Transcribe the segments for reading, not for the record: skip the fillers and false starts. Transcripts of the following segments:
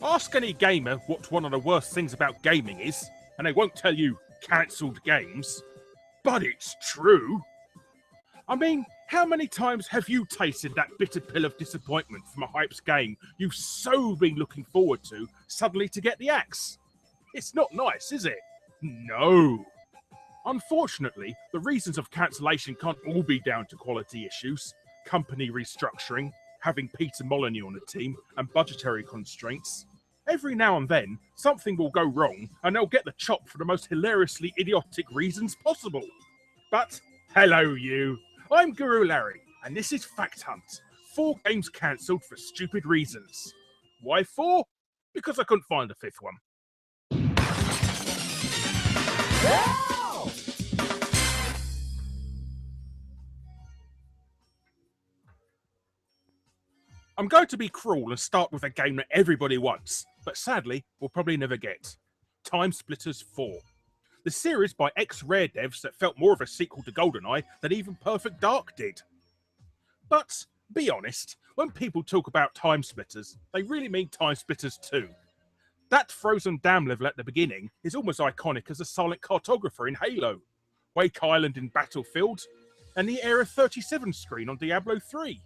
Ask any gamer what one of the worst things about gaming is, and they won't tell you cancelled games. But it's true. I mean, how many times have you tasted that bitter pill of disappointment from a hyped game you've so been looking forward to, suddenly to get the axe? It's not nice, is it? No. Unfortunately, the reasons of cancellation can't all be down to quality issues, company restructuring, having Peter Molyneux on the team, and budgetary constraints. Every now and then, something will go wrong, and they'll get the chop for the most hilariously idiotic reasons possible. But, hello you, I'm Guru Larry, and this is Fact Hunt. 4 games cancelled for stupid reasons. Why 4? Because I couldn't find a 5th one. I'm going to be cruel and start with a game that everybody wants, but sadly will probably never get. Time Splitters 4. The series by ex-Rare devs that felt more of a sequel to GoldenEye than even Perfect Dark did. But, be honest, when people talk about Time Splitters, they really mean Time Splitters 2. That frozen dam level at the beginning is almost iconic as a silent cartographer in Halo, Wake Island in Battlefield, and the Area 37 screen on Diablo 3.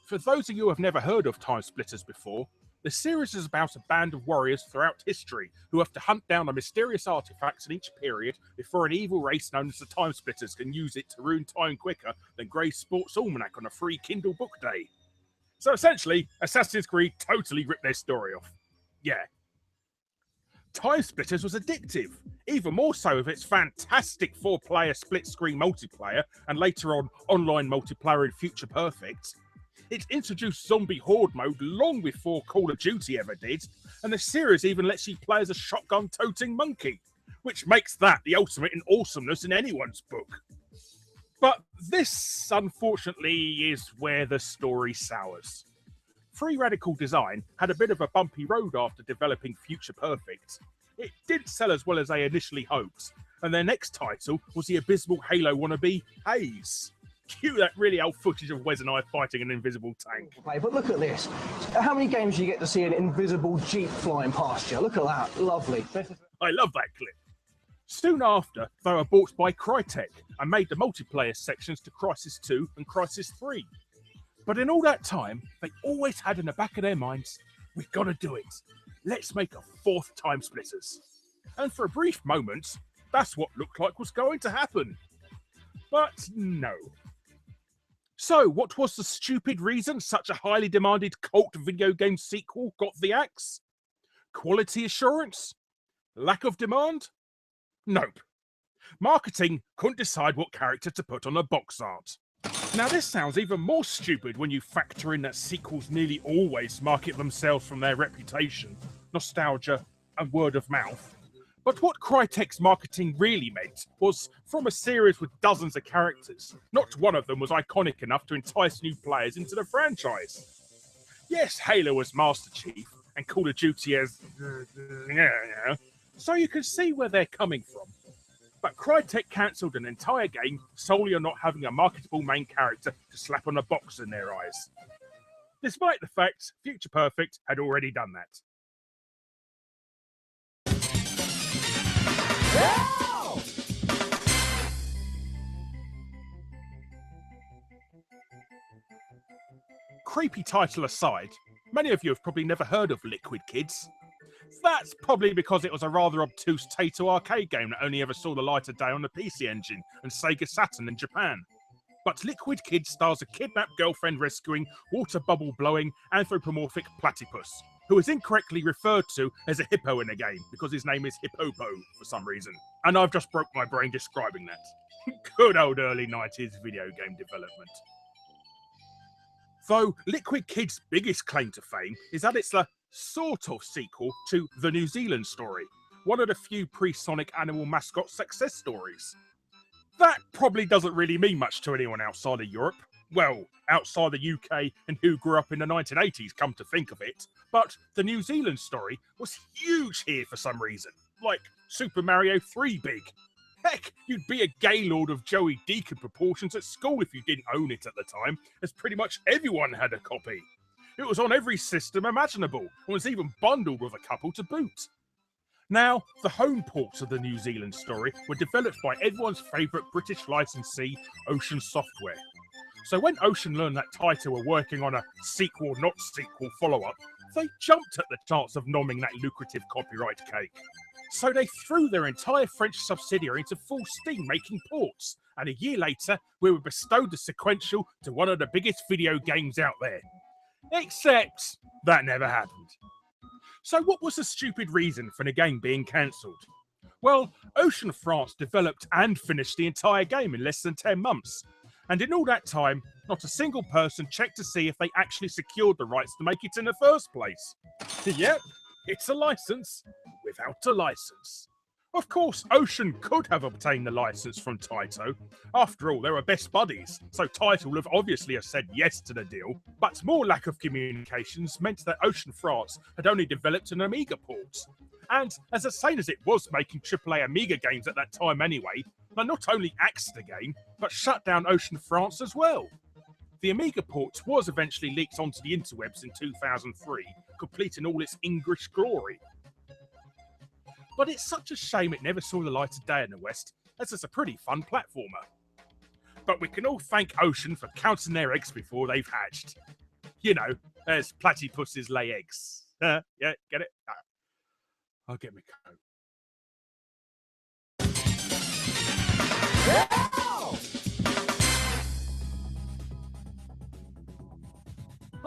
For those of you who have never heard of Time Splitters before, the series is about a band of warriors throughout history who have to hunt down the mysterious artifacts in each period before an evil race known as the Time Splitters can use it to ruin time quicker than Gray's Sports Almanac on a free Kindle book day. So essentially, Assassin's Creed totally ripped their story off. Yeah. Time Splitters was addictive, even more so with its fantastic 4-player split-screen multiplayer and later on online multiplayer in Future Perfect. It introduced zombie horde mode long before Call of Duty ever did, and the series even lets you play as a shotgun-toting monkey, which makes that the ultimate in awesomeness in anyone's book. But this, unfortunately, is where the story sours. Free Radical Design had a bit of a bumpy road after developing Future Perfect. It didn't sell as well as they initially hoped, and their next title was the abysmal Halo wannabe, Haze. Cue that really old footage of Wes and I fighting an invisible tank. But look at this. How many games do you get to see an invisible Jeep flying past you? Look at that. Lovely. I love that clip. Soon after, they were bought by Crytek and made the multiplayer sections to Crysis 2 and Crysis 3. But in all that time, they always had in the back of their minds, we've got to do it. Let's make a 4th Time Splitters. And for a brief moment, that's what looked like was going to happen. But no. So, what was the stupid reason such a highly demanded cult video game sequel got the axe? Quality assurance? Lack of demand? Nope. Marketing couldn't decide what character to put on the box art. Now this sounds even more stupid when you factor in that sequels nearly always market themselves from their reputation, nostalgia, and word of mouth. But what Crytek's marketing really meant was, from a series with dozens of characters, not one of them was iconic enough to entice new players into the franchise. Yes, Halo was Master Chief, and Call of Duty as... so you can see where they're coming from. But Crytek cancelled an entire game solely on not having a marketable main character to slap on a box in their eyes. Despite the fact Future Perfect had already done that. Creepy title aside, many of you have probably never heard of Liquid Kids. That's probably because it was a rather obtuse Taito arcade game that only ever saw the light of day on the PC Engine and Sega Saturn in Japan. But Liquid Kids stars a kidnapped girlfriend rescuing, water bubble blowing, anthropomorphic platypus, who is incorrectly referred to as a hippo in the game because his name is Hippopo for some reason. And I've just broke my brain describing that. Good old early 90s video game development. Though Liquid Kids' biggest claim to fame is that it's a sort of sequel to The New Zealand Story, one of the few pre-Sonic animal mascot success stories. That probably doesn't really mean much to anyone outside of Europe. Well, outside the UK and who grew up in the 1980s, come to think of it. But The New Zealand Story was huge here for some reason. Like Super Mario 3 big. Heck, you'd be a gaylord of Joey Deacon proportions at school if you didn't own it at the time, as pretty much everyone had a copy. It was on every system imaginable and was even bundled with a couple to boot. Now, the home ports of the New Zealand story were developed by everyone's favourite British licensee, Ocean Software. So when Ocean learned that Taito were working on a sequel not sequel follow-up, they jumped at the chance of nomming that lucrative copyright cake. So they threw their entire French subsidiary into full steam making ports, and a year later we were bestowed the sequential to one of the biggest video games out there. Except that never happened. So what was the stupid reason for the game being cancelled? Well, Ocean France developed and finished the entire game in less than 10 months. And in all that time, not a single person checked to see if they actually secured the rights to make it in the first place. Yep, it's a license without a license. Of course, Ocean could have obtained the license from Taito. After all, they were best buddies, so Taito would have obviously have said yes to the deal. But more lack of communications meant that Ocean France had only developed an Amiga port. And as insane as it was making AAA Amiga games at that time anyway, they not only axed the game, but shut down Ocean France as well. The Amiga port was eventually leaked onto the interwebs in 2003, complete in all its English glory. But it's such a shame it never saw the light of day in the West, as it's a pretty fun platformer. But we can all thank Ocean for counting their eggs before they've hatched. You know, as platypuses lay eggs. Yeah, get it? I'll get my coat.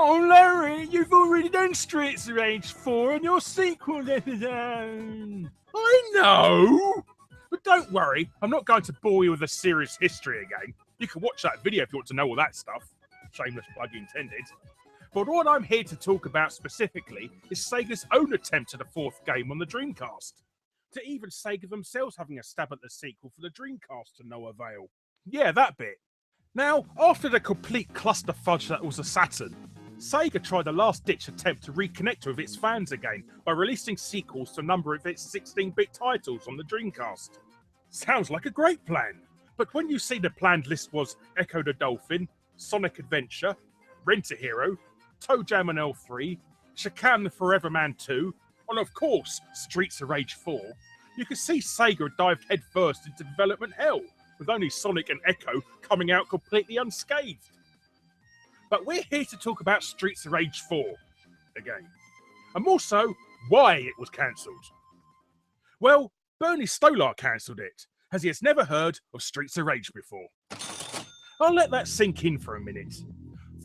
Oh, Larry, you've already done Streets of Rage 4 and your sequel episode. I know! But don't worry, I'm not going to bore you with a serious history again. You can watch that video if you want to know all that stuff. Shameless plug intended. But what I'm here to talk about specifically is Sega's own attempt at a fourth game on the Dreamcast. To even Sega themselves having a stab at the sequel for the Dreamcast to no avail. Yeah, that bit. Now, after the complete clusterfudge that was the Saturn, Sega tried a last-ditch attempt to reconnect with its fans again by releasing sequels to a number of its 16-bit titles on the Dreamcast. Sounds like a great plan. But when you see the planned list was Echo the Dolphin, Sonic Adventure, Rent-A-Hero, ToeJam and L3, Shakan the Forever Man 2, and of course, Streets of Rage 4, you can see Sega had dived headfirst into development hell, with only Sonic and Echo coming out completely unscathed. But we're here to talk about Streets of Rage 4 again, and more so, why it was cancelled. Well, Bernie Stolar cancelled it, as he has never heard of Streets of Rage before. I'll let that sink in for a minute.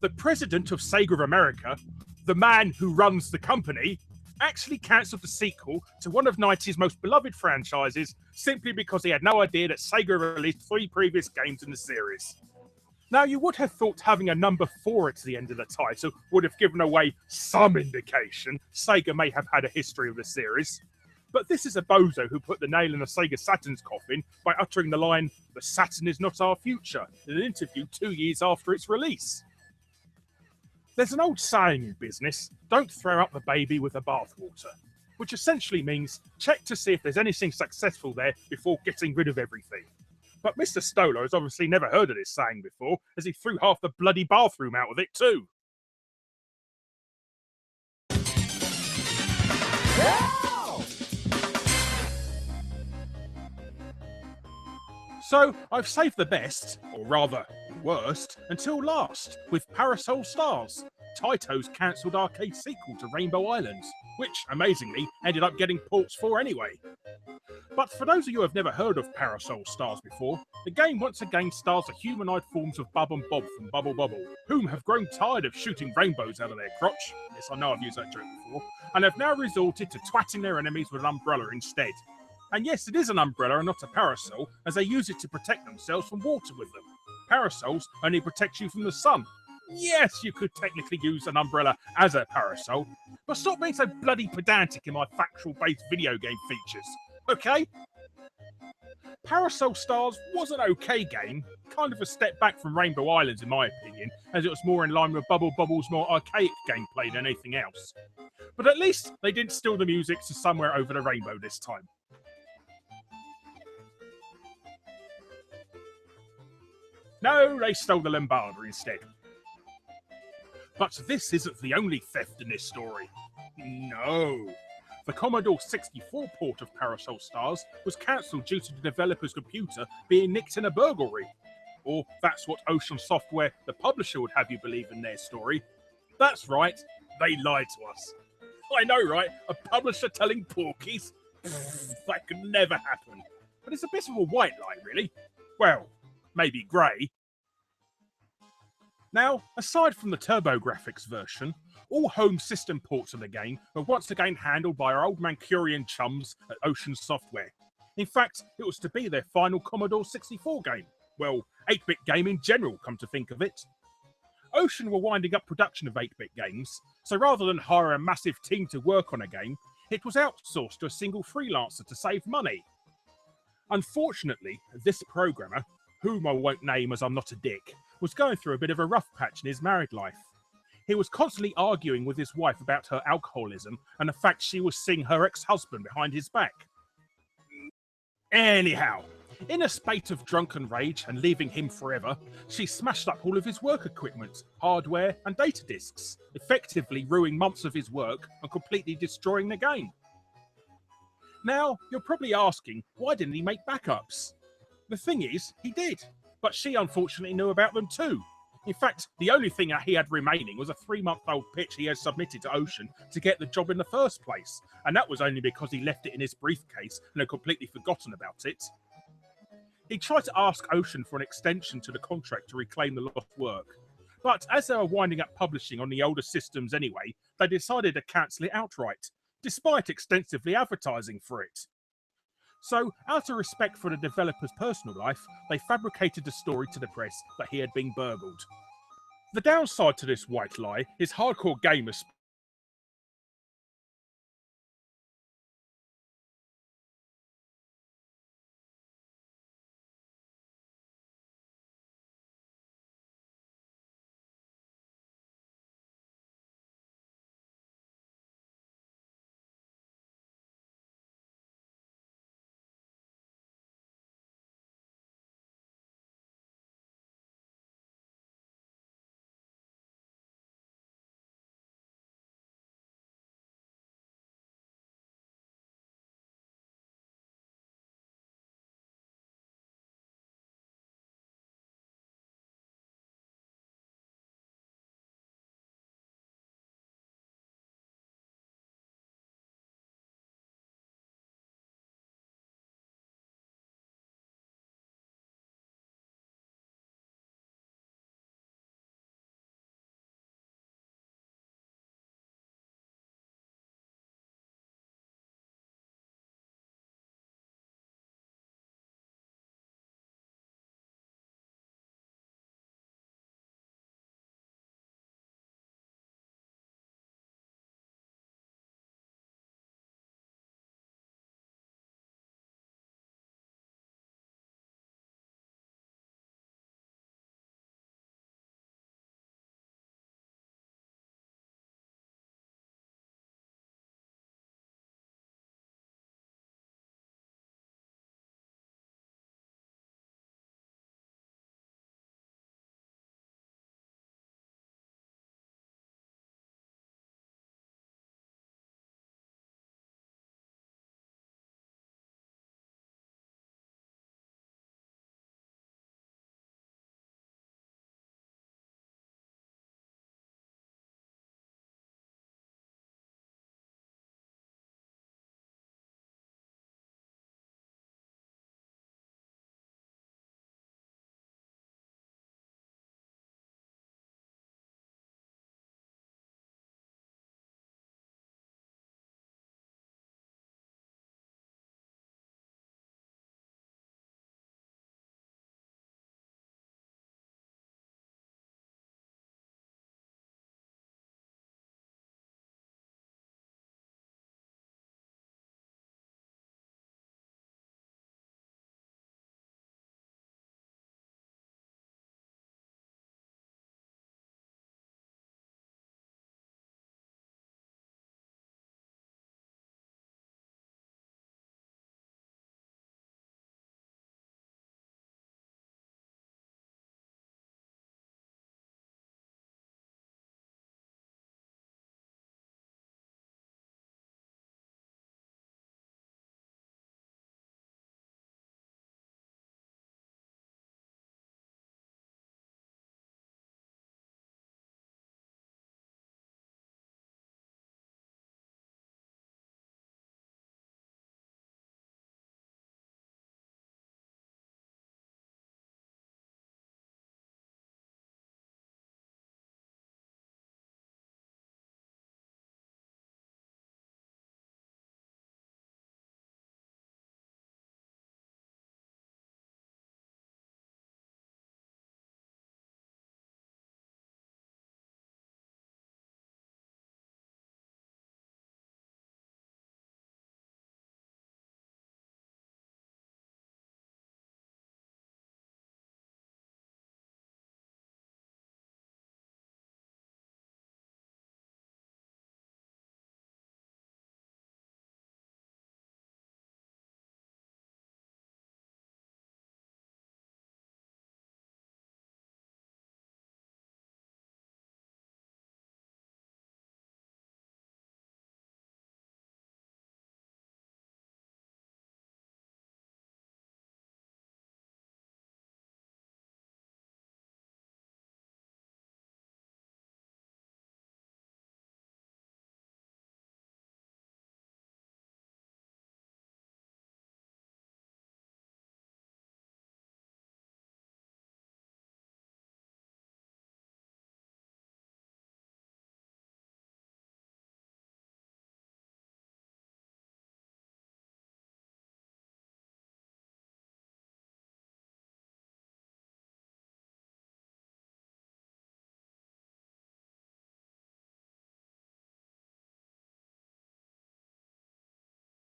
The president of Sega of America, the man who runs the company, actually cancelled the sequel to one of 90's most beloved franchises simply because he had no idea that Sega released 3 previous games in the series. Now, you would have thought having a number 4 at the end of the title would have given away some indication Sega may have had a history of the series. But this is a bozo who put the nail in the Sega Saturn's coffin by uttering the line, "The Saturn is not our future," in an interview 2 years after its release. There's an old saying in business, don't throw up the baby with the bathwater, which essentially means check to see if there's anything successful there before getting rid of everything. But Mr. Stolar has obviously never heard of this saying before, as he threw half the bloody bathroom out with it too. So I've saved the best, or rather, worst, until last, with Parasol Stars, Taito's cancelled arcade sequel to Rainbow Islands, which, amazingly, ended up getting ports for anyway. But for those of you who have never heard of Parasol Stars before, the game once again stars the humanoid forms of Bub and Bob from Bubble Bobble, whom have grown tired of shooting rainbows out of their crotch, yes I know I've used that joke before, and have now resorted to twatting their enemies with an umbrella instead. And yes, it is an umbrella and not a parasol, as they use it to protect themselves from water with them. Parasols only protect you from the sun. Yes, you could technically use an umbrella as a parasol, but stop being so bloody pedantic in my factual-based video game features, okay? Parasol Stars was an okay game, kind of a step back from Rainbow Islands in my opinion, as it was more in line with Bubble Bobble's more archaic gameplay than anything else. But at least they didn't steal the music to Somewhere Over the Rainbow this time. No, they stole the Lombarda instead. But this isn't the only theft in this story. No. The Commodore 64 port of Parasol Stars was cancelled due to the developer's computer being nicked in a burglary. Or that's what Ocean Software, the publisher, would have you believe in their story. That's right, they lied to us. I know, right? A publisher telling porkies? That could never happen. But it's a bit of a white lie, really. Well, maybe grey. Now, aside from the TurboGrafx version, all home system ports of the game were once again handled by our old Mancurian chums at Ocean Software. In fact, it was to be their final Commodore 64 game. Well, 8-bit game in general, come to think of it. Ocean were winding up production of 8-bit games, so rather than hire a massive team to work on a game, it was outsourced to a single freelancer to save money. Unfortunately, this programmer, whom I won't name as I'm not a dick, was going through a bit of a rough patch in his married life. He was constantly arguing with his wife about her alcoholism and the fact she was seeing her ex-husband behind his back. Anyhow, in a spate of drunken rage and leaving him forever, she smashed up all of his work equipment, hardware and data disks, effectively ruining months of his work and completely destroying the game. Now, you're probably asking, why didn't he make backups? The thing is, he did, but she unfortunately knew about them too. In fact, the only thing he had remaining was a 3-month-old pitch he had submitted to Ocean to get the job in the first place, and that was only because he left it in his briefcase and had completely forgotten about it. He tried to ask Ocean for an extension to the contract to reclaim the lost work, but as they were winding up publishing on the older systems anyway, they decided to cancel it outright, despite extensively advertising for it. So, out of respect for the developer's personal life, they fabricated the story to the press that he had been burgled. The downside to this white lie is hardcore gamers